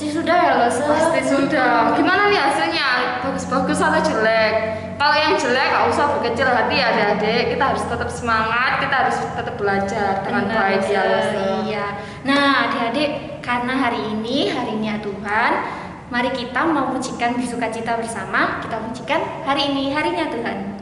Pasti sudah ya Lose? Pasti sudah. Gimana nih hasilnya? Bagus-bagus atau jelek? Kalau yang jelek nggak usah berkecil hati ya adik-adik. Kita harus tetap semangat, kita harus tetap belajar dengan baik ya Lose. Iya. Nah adik-adik, karena hari ini harinya Tuhan, mari kita memujikan bersukacita bersama. Kita pujikan hari ini harinya Tuhan.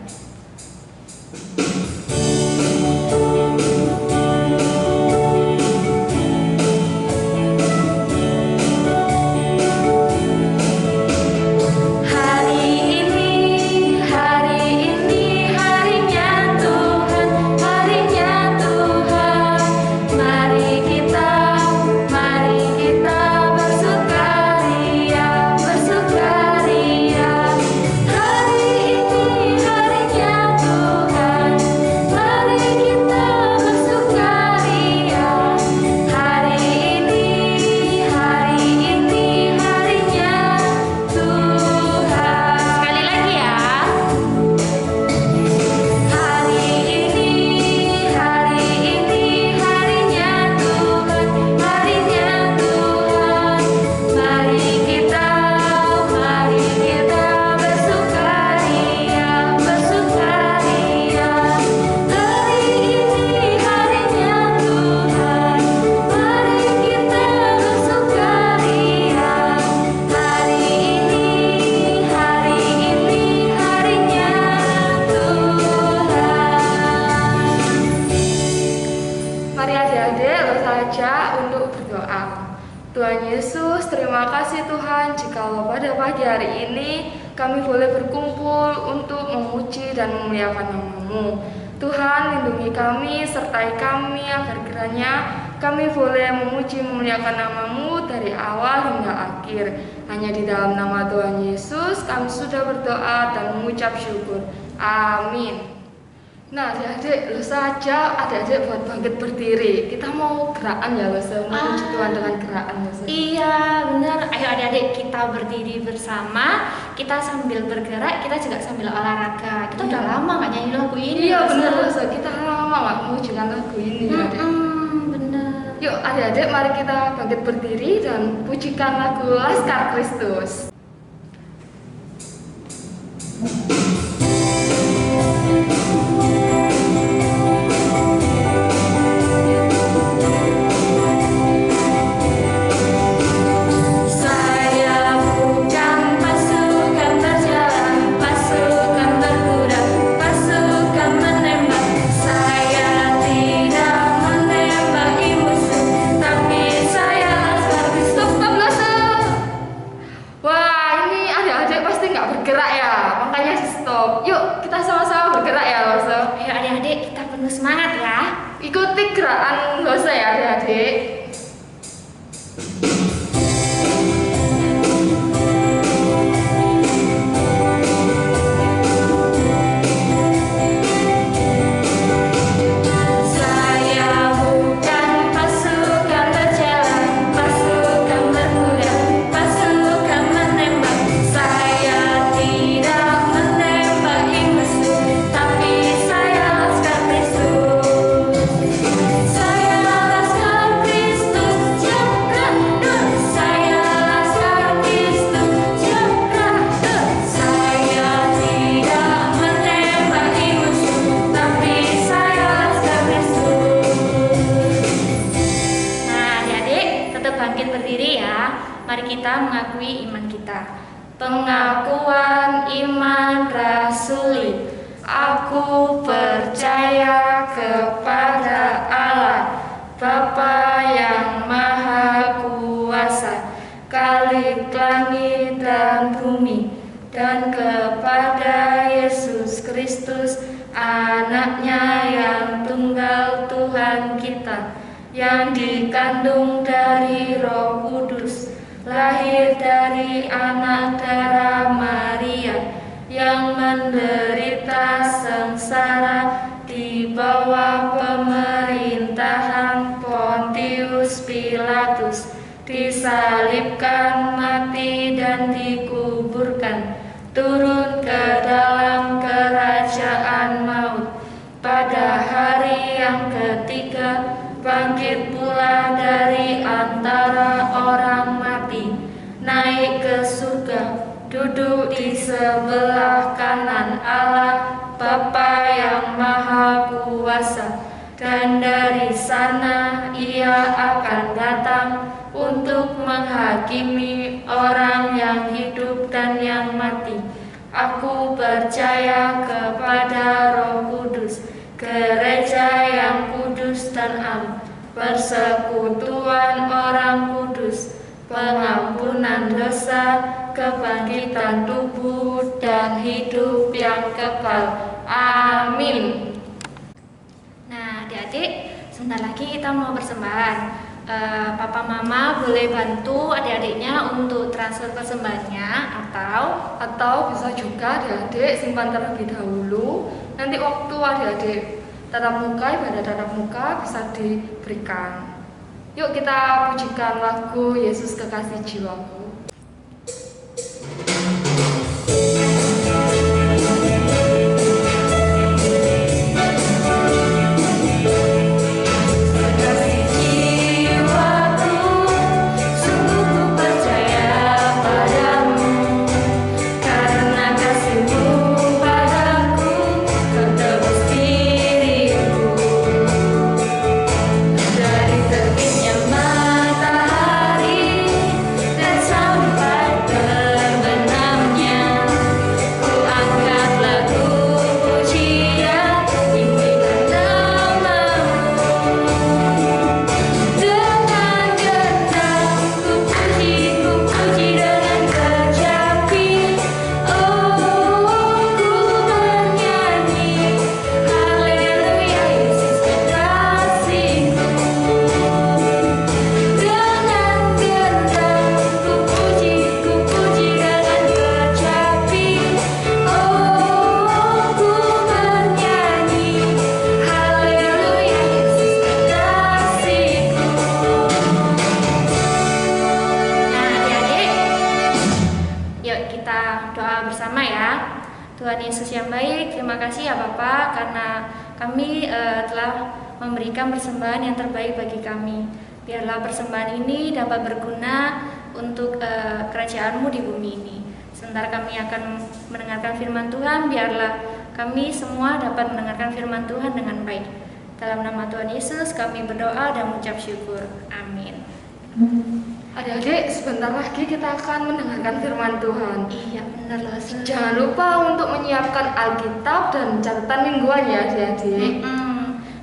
Tuhan Yesus, terima kasih Tuhan jikalau pada pagi hari ini kami boleh berkumpul untuk memuji dan memuliakan nama-Mu. Tuhan, lindungi kami, sertai kami agar kiranya kami boleh memuji memuliakan nama-Mu dari awal hingga akhir. Hanya di dalam nama Tuhan Yesus kami sudah berdoa dan mengucap syukur. Amin. Nah, adik-adik, Lose aja adik-adik buat bangkit berdiri. Kita mau gerakan ya Lose, memuji Tuhan dengan gerakan Lose. Iya, benar. Ayo adik-adik kita berdiri bersama. Kita sambil bergerak, kita juga sambil olahraga. Kita udah lama gak nyanyi lagu ini. Iya benar Lose, kita lama gak memujikan lagu ini adik. Benar. Yuk adik-adik, mari kita bangkit berdiri dan pujikan lagu Laskar Kristus. Semangat ya. Ikuti gerakan Lose ya adik-adik. Mari kita mengakui iman kita. Pengakuan iman rasuli. Aku percaya kepada Allah, Bapa yang Maha Kuasa, Khalik langit dan bumi, dan kepada Yesus Kristus, Anaknya yang tunggal Tuhan kita, yang dikandung dari Roh Kudus, lahir dari anak darah Maria, yang menderita sengsara di bawah pemerintahan Pontius Pilatus, disalibkan, mati dan dikuburkan, turun ke dalam kerajaan maut, pada hari yang ketiga bangkit pula dari antara orang mati, duduk di sebelah kanan Allah Bapa yang Maha Kuasa, dan dari sana Ia akan datang untuk menghakimi orang yang hidup dan yang mati. Aku percaya kepada Roh Kudus, gereja yang kudus dan am, persekutuan orang kudus, pengampunan dosa, kebangkitan tubuh, dan hidup yang kekal. Amin. Nah, adik-adik, sebentar lagi kita mau persembahan. Papa Mama boleh bantu adik-adiknya untuk transfer persembahannya, Atau bisa juga adik-adik simpan terlebih dahulu. Nanti waktu adik-adik tatap muka, ibadah tatap muka bisa diberikan. Yuk kita pujikan lagu Yesus Kekasih Jiwaku. Tuhan Yesus yang baik, terima kasih ya Bapak karena kami telah memberikan persembahan yang terbaik bagi kami. Biarlah persembahan ini dapat berguna untuk kerajaan-Mu di bumi ini. Sebentar kami akan mendengarkan firman Tuhan, biarlah kami semua dapat mendengarkan firman Tuhan dengan baik. Dalam nama Tuhan Yesus kami berdoa dan mengucap syukur. Amin. Adik-adik, sebentar lagi kita akan mendengarkan firman Tuhan. Iya benar loh. Jangan lupa untuk menyiapkan Alkitab dan catatan mingguan ya adik-adik.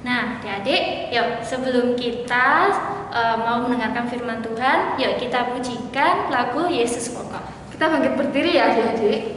Nah adik-adik, yuk sebelum kita mau mendengarkan firman Tuhan, yuk kita pujikan lagu Yesus Pokok. Kita bangkit berdiri ya adik-adik.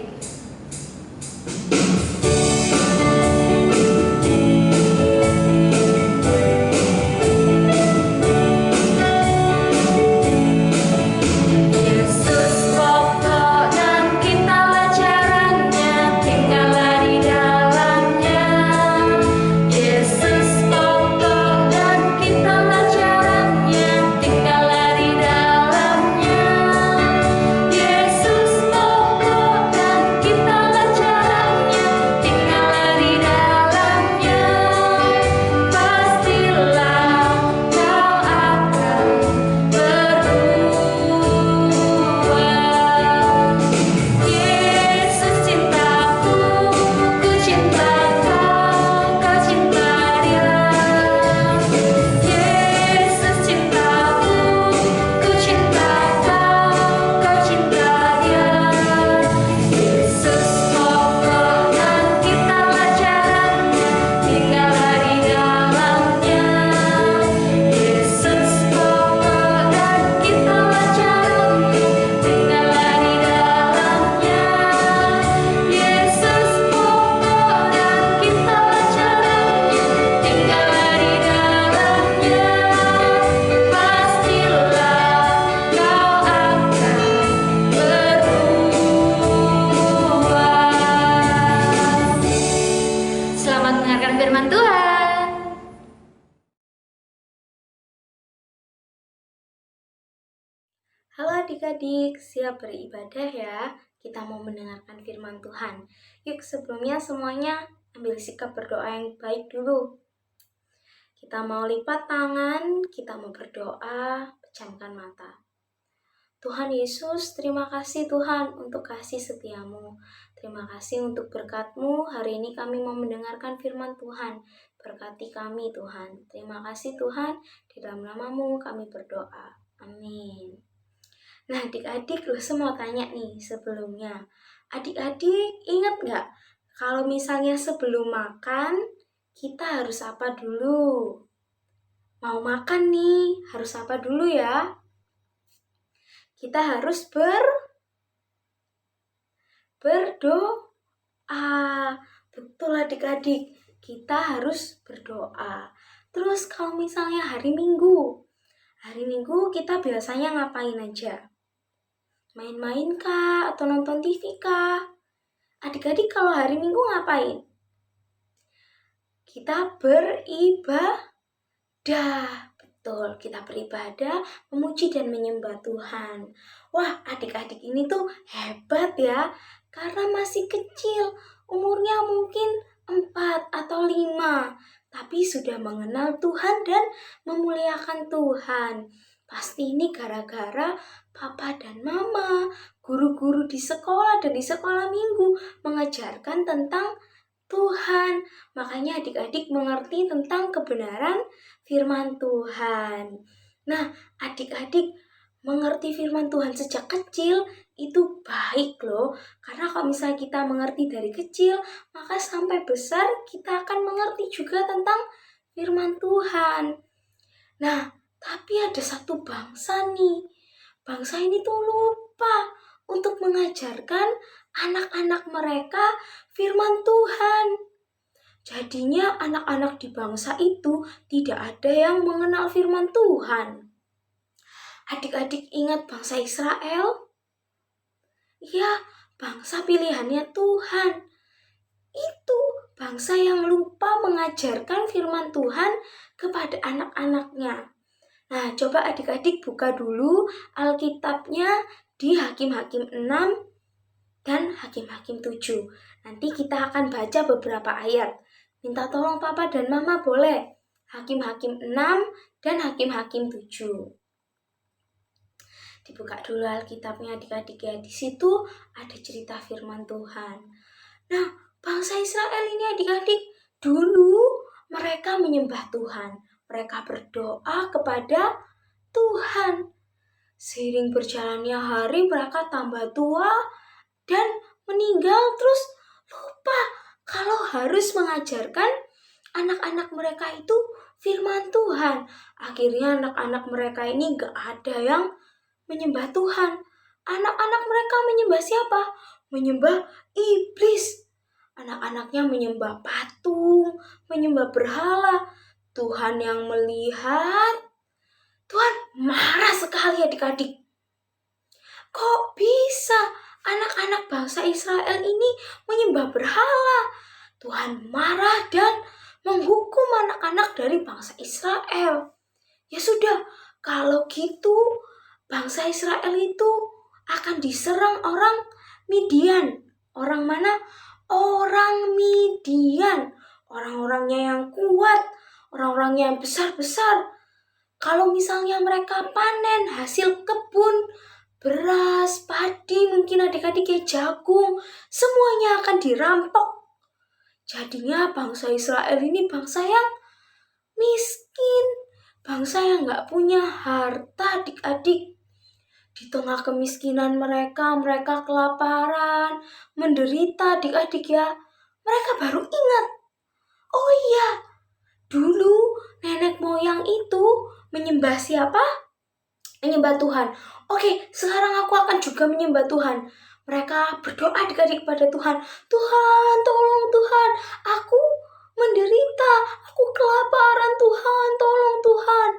Halo adik-adik, siap beribadah ya? Kita mau mendengarkan firman Tuhan. Yuk sebelumnya semuanya ambil sikap berdoa yang baik dulu. Kita mau lipat tangan, kita mau berdoa, pejamkan mata. Tuhan Yesus, terima kasih Tuhan untuk kasih setiamu. Terima kasih untuk berkat-Mu. Hari ini kami mau mendengarkan firman Tuhan. Berkati kami Tuhan. Terima kasih Tuhan. Di dalam nama-Mu kami berdoa. Amin. Nah adik-adik, semua tanya nih sebelumnya. Adik-adik ingat nggak? Kalau misalnya sebelum makan, kita harus apa dulu? Mau makan nih, harus apa dulu ya? Kita harus berdoa. Betul adik-adik, kita harus berdoa. Terus kalau misalnya hari Minggu kita biasanya ngapain aja? Main-main kah? Atau nonton TV kah? Adik-adik kalau hari Minggu ngapain? Kita beribadah. Betul, kita beribadah, memuji dan menyembah Tuhan. Wah, adik-adik ini tuh hebat ya, karena masih kecil, umurnya mungkin 4 atau 5, tapi sudah mengenal Tuhan dan memuliakan Tuhan. Pasti ini gara-gara papa dan mama, guru-guru di sekolah dan di sekolah minggu mengajarkan tentang Tuhan. Makanya adik-adik mengerti tentang kebenaran firman Tuhan. Nah, adik-adik mengerti firman Tuhan sejak kecil itu baik loh. Karena kalau misalnya kita mengerti dari kecil, maka sampai besar kita akan mengerti juga tentang firman Tuhan. Nah, tapi ada satu bangsa nih. Bangsa ini tuh lupa untuk mengajarkan anak-anak mereka firman Tuhan. Jadinya anak-anak di bangsa itu tidak ada yang mengenal firman Tuhan. Adik-adik ingat bangsa Israel? Ya, bangsa pilihannya Tuhan. Itu bangsa yang lupa mengajarkan firman Tuhan kepada anak-anaknya. Nah, coba adik-adik buka dulu Alkitabnya di Hakim-Hakim 6 dan Hakim-Hakim 7. Nanti kita akan baca beberapa ayat. Minta tolong papa dan mama boleh. Hakim-Hakim 6 dan Hakim-Hakim 7. Dibuka dulu Alkitabnya adik-adik ya. Di situ ada cerita firman Tuhan. Nah, bangsa Israel ini adik-adik, dulu mereka menyembah Tuhan. Mereka berdoa kepada Tuhan. Seiring berjalannya hari, mereka tambah tua dan meninggal, terus lupa kalau harus mengajarkan anak-anak mereka itu firman Tuhan. Akhirnya anak-anak mereka ini gak ada yang menyembah Tuhan. Anak-anak mereka menyembah siapa? Menyembah iblis. Anak-anaknya menyembah patung, menyembah berhala. Tuhan yang melihat, Tuhan marah sekali adik-adik. Kok bisa anak-anak bangsa Israel ini menyembah berhala? Tuhan marah dan menghukum anak-anak dari bangsa Israel. Ya sudah, kalau gitu bangsa Israel itu akan diserang orang Midian. Orang mana? Orang Midian. Orang-orangnya yang kuat, orang-orangnya yang besar-besar. Kalau misalnya mereka panen hasil kebun, beras, padi, mungkin adik-adik ya jagung, semuanya akan dirampok. Jadinya bangsa Israel ini bangsa yang miskin, bangsa yang gak punya harta adik-adik. Di tengah kemiskinan mereka kelaparan, menderita adik-adik ya. Mereka baru ingat, oh iya, dulu nenek moyang itu menyembah siapa? Menyembah Tuhan. Oke, sekarang aku akan juga menyembah Tuhan. Mereka berdoa adik-adik kepada Tuhan. Tuhan, tolong Tuhan. Aku menderita. Aku kelaparan Tuhan. Tolong Tuhan.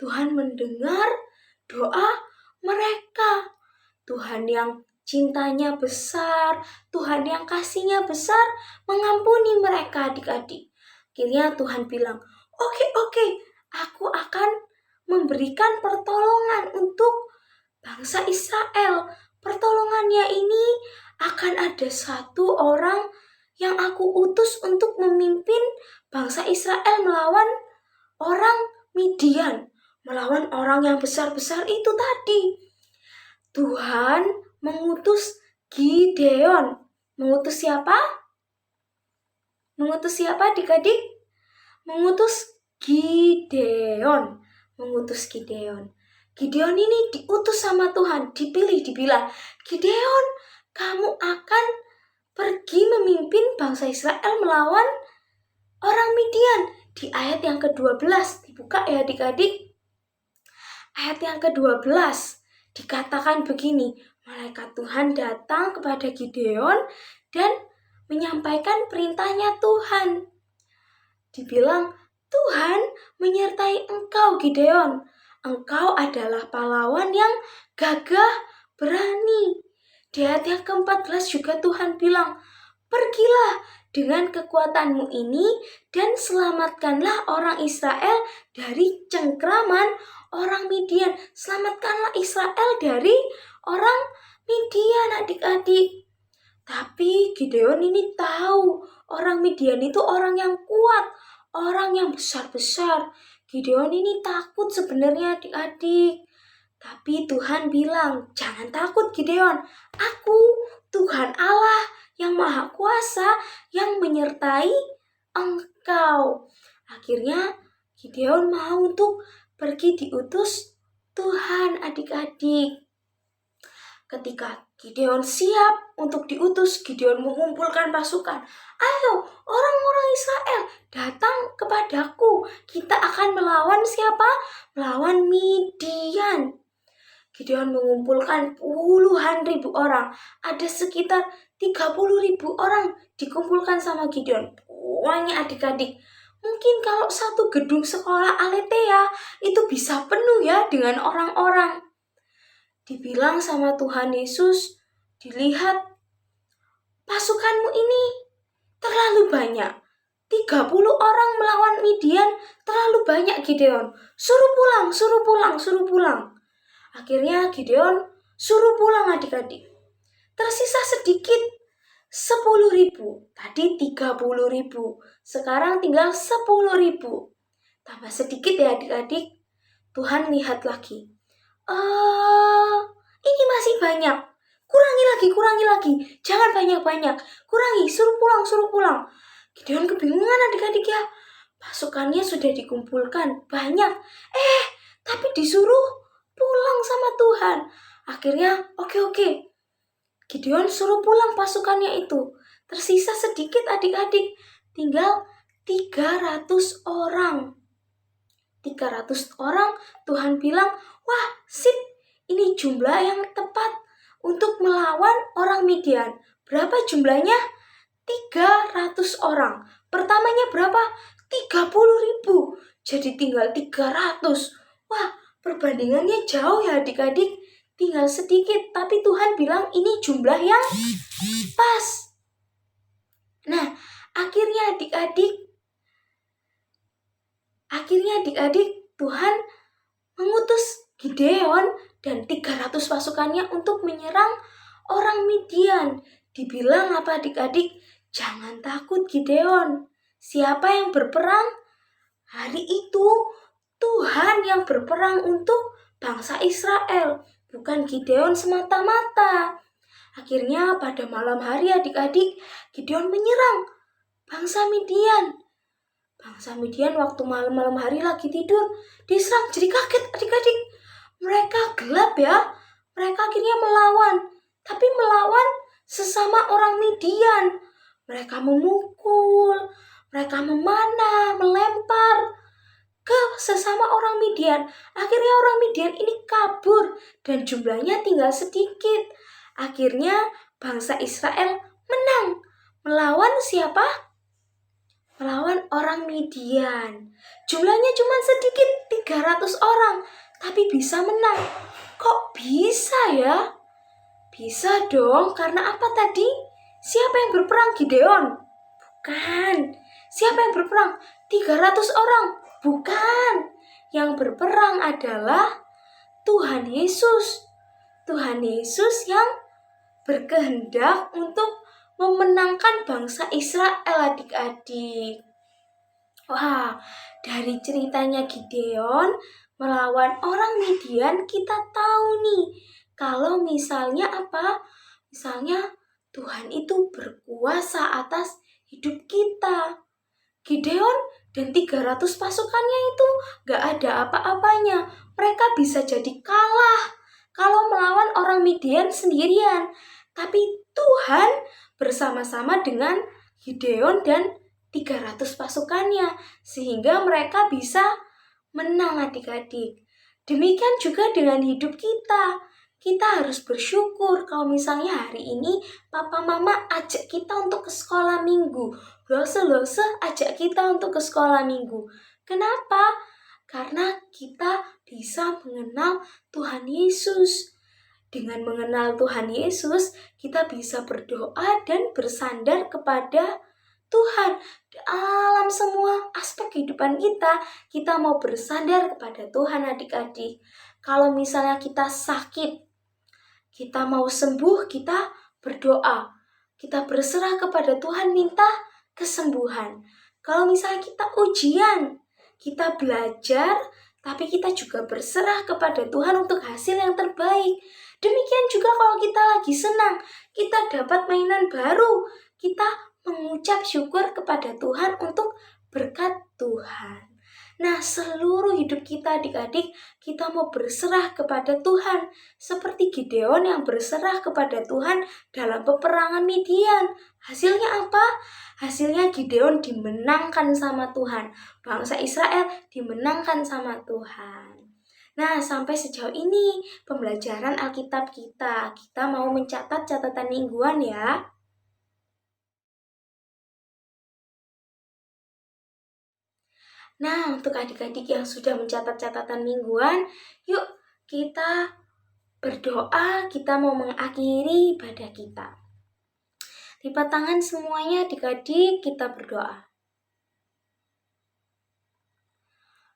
Tuhan mendengar doa mereka. Tuhan yang cintanya besar. Tuhan yang kasihnya besar. Mengampuni mereka adik-adik. Akhirnya Tuhan bilang, oke, aku akan memberikan pertolongan untuk bangsa Israel. Pertolongannya ini akan ada satu orang yang aku utus untuk memimpin bangsa Israel melawan orang Midian, melawan orang yang besar-besar itu tadi. Tuhan mengutus Gideon. Mengutus siapa? Mengutus siapa adik-adik? Mengutus Gideon. Mengutus Gideon. Gideon ini diutus sama Tuhan, dibilang, Gideon, kamu akan pergi memimpin bangsa Israel melawan orang Midian. Di ayat yang ke-12, dibuka ya adik-adik. Ayat yang ke-12 dikatakan begini, malaikat Tuhan datang kepada Gideon dan menyampaikan perintahnya Tuhan. Dibilang, Tuhan menyertai engkau Gideon. Engkau adalah pahlawan yang gagah berani. Di ayat yang ke-14 juga Tuhan bilang, pergilah dengan kekuatanmu ini dan selamatkanlah orang Israel dari cengkraman orang Midian. Selamatkanlah Israel dari orang Midian adik-adik. Tapi Gideon ini tahu orang Midian itu orang yang kuat, orang yang besar-besar. Gideon ini takut sebenarnya adik-adik. Tapi Tuhan bilang, jangan takut Gideon. Aku Tuhan Allah yang Maha Kuasa yang menyertai engkau. Akhirnya Gideon mau untuk pergi diutus Tuhan adik-adik. Ketika Gideon siap untuk diutus, Gideon mengumpulkan pasukan. Ayo, orang-orang Israel, datang kepadaku. Kita akan melawan siapa? Melawan Midian. Gideon mengumpulkan puluhan ribu orang. Ada sekitar 30.000 orang dikumpulkan sama Gideon. Banyak adik-adik. Mungkin kalau satu gedung sekolah Aletheia itu bisa penuh ya dengan orang-orang. Dibilang sama Tuhan Yesus, dilihat pasukanmu ini terlalu banyak. 30 orang melawan Midian terlalu banyak Gideon. Suruh pulang. Akhirnya Gideon suruh pulang adik-adik. Tersisa sedikit 10.000. Tadi 30.000. Sekarang tinggal 10.000. Tambah sedikit ya adik-adik. Tuhan lihat lagi. Ini masih banyak. Kurangi lagi. Jangan banyak-banyak. Kurangi, suruh pulang. Gideon kebingungan adik-adik ya. Pasukannya sudah dikumpulkan banyak. Tapi disuruh pulang sama Tuhan. Akhirnya, oke. Gideon suruh pulang pasukannya itu. Tersisa sedikit adik-adik. Tinggal 300 orang. 300 orang, Tuhan bilang, wah sip, ini jumlah yang tepat untuk melawan orang Midian. Berapa jumlahnya? 300 orang. Pertamanya berapa? 30.000. Jadi tinggal 300. Wah, perbandingannya jauh ya adik-adik. Tinggal sedikit, tapi Tuhan bilang ini jumlah yang pas. Nah, akhirnya adik-adik Tuhan mengutus Gideon dan 300 pasukannya untuk menyerang orang Midian. Dibilang apa adik-adik? Jangan takut Gideon. Siapa yang berperang? Hari itu Tuhan yang berperang untuk bangsa Israel, bukan Gideon semata-mata. Akhirnya pada malam hari adik-adik, Gideon menyerang bangsa Midian. Bangsa Midian waktu malam hari lagi tidur, diserang, jadi kaget adik-adik. Mereka gelap ya, mereka akhirnya melawan. Tapi melawan sesama orang Midian. Mereka memukul, mereka memanah, melempar ke sesama orang Midian. Akhirnya orang Midian ini kabur dan jumlahnya tinggal sedikit. Akhirnya bangsa Israel menang. Melawan siapa? Melawan orang Midian. Jumlahnya cuma sedikit, 300 orang, tapi bisa menang. Kok bisa ya? Bisa dong, karena apa tadi? Siapa yang berperang? Gideon? Bukan. Siapa yang berperang? 300 orang? Bukan. Yang berperang adalah Tuhan Yesus. Tuhan Yesus yang berkehendak untuk memenangkan bangsa Israel adik-adik. Wah, dari ceritanya Gideon melawan orang Midian kita tahu nih, kalau misalnya apa? Misalnya Tuhan itu berkuasa atas hidup kita. Gideon dan 300 pasukannya itu gak ada apa-apanya. Mereka bisa jadi kalah kalau melawan orang Midian sendirian. Tapi Tuhan bersama-sama dengan Gideon dan 300 pasukannya, sehingga mereka bisa menang adik-adik. Demikian juga dengan hidup kita. Kita harus bersyukur kalau misalnya hari ini papa mama ajak kita untuk ke sekolah minggu. Lose ajak kita untuk ke sekolah minggu. Kenapa? Karena kita bisa mengenal Tuhan Yesus. Dengan mengenal Tuhan Yesus, kita bisa berdoa dan bersandar kepada Tuhan. Dalam semua aspek kehidupan kita mau bersandar kepada Tuhan adik-adik. Kalau misalnya kita sakit, kita mau sembuh, kita berdoa. Kita berserah kepada Tuhan, minta kesembuhan. Kalau misalnya kita ujian, kita belajar, tapi kita juga berserah kepada Tuhan untuk hasil yang terbaik. Demikian juga kalau kita lagi senang, kita dapat mainan baru, kita mengucap syukur kepada Tuhan untuk berkat Tuhan. Nah, seluruh hidup kita adik-adik, kita mau berserah kepada Tuhan. Seperti Gideon yang berserah kepada Tuhan dalam peperangan Midian. Hasilnya apa? Hasilnya Gideon dimenangkan sama Tuhan. Bangsa Israel dimenangkan sama Tuhan. Nah, sampai sejauh ini pembelajaran Alkitab kita. Kita mau mencatat catatan mingguan ya. Nah, untuk adik-adik yang sudah mencatat catatan mingguan, yuk kita berdoa, kita mau mengakhiri ibadah kita. Lipat tangan semuanya adik-adik, kita berdoa.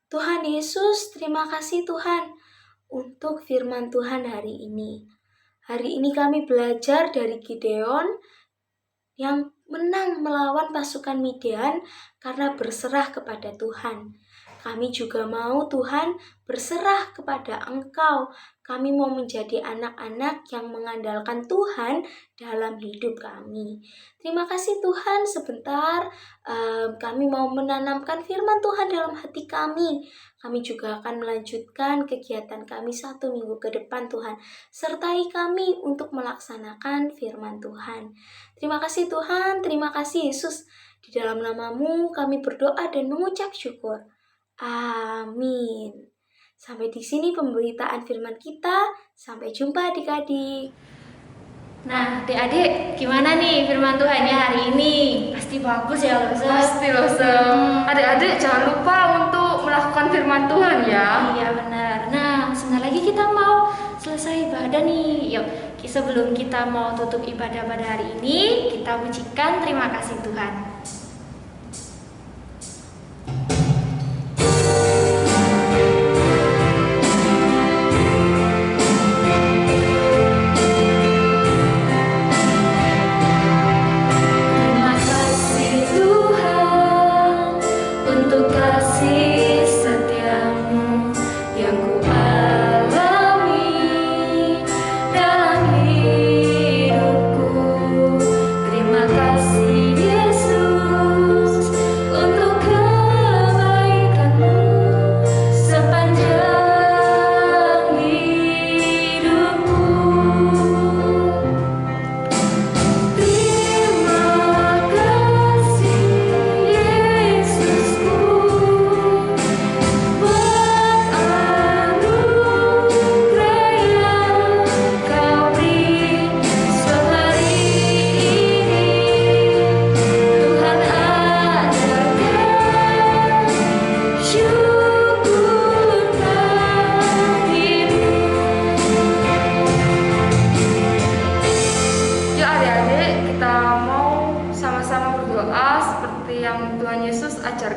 Tuhan Yesus, terima kasih Tuhan untuk firman Tuhan hari ini. Hari ini kami belajar dari Gideon yang menang melawan pasukan Midian karena berserah kepada Tuhan. Kami juga mau Tuhan berserah kepada Engkau. Kami mau menjadi anak-anak yang mengandalkan Tuhan dalam hidup kami. Terima kasih Tuhan, sebentar kami mau menanamkan firman Tuhan dalam hati kami. Kami juga akan melanjutkan kegiatan kami 1 minggu ke depan Tuhan. Sertai kami untuk melaksanakan firman Tuhan. Terima kasih Tuhan, terima kasih Yesus. Di dalam nama-Mu kami berdoa dan mengucap syukur. Amin. Sampai di sini pemberitaan firman kita. Sampai jumpa adik-adik. Nah, adik-adik, gimana nih firman Tuhannya hari ini? Pasti bagus ya, Lose? Pasti Lose. Adik-adik jangan lupa untuk melakukan firman Tuhan ya. Iya benar. Nah, sebentar lagi kita mau selesai ibadah nih. Yuk, sebelum kita mau tutup ibadah pada hari ini, kita pujikan terima kasih Tuhan.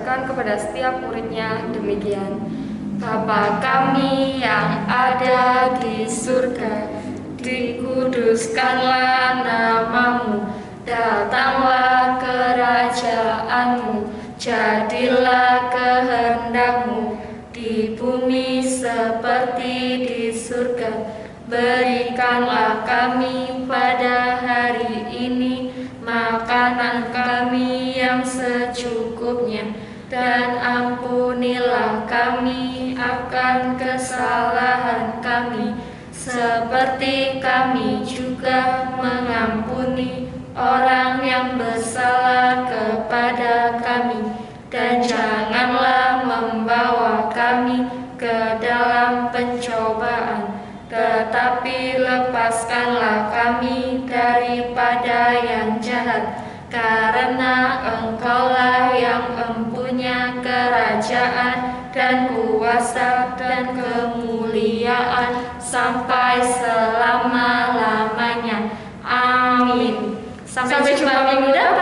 Kepada setiap muridnya demikian. Bapa kami yang ada di surga, dikuduskanlah nama-Mu, datanglah kerajaan-Mu, jadilah kehendak-Mu di bumi seperti di surga. Berikan makanan kami yang secukupnya, dan ampunilah kami akan kesalahan kami, seperti kami juga mengampuni orang yang bersalah kepada kami. Dan janganlah membawa kami ke dalam pencobaan, tetapi lepaskanlah kami daripada yang jahat. Karena Engkaulah yang mempunyai kerajaan dan kuasa dan kemuliaan sampai selama-lamanya. Amin. Sampai jumpa minggu depan.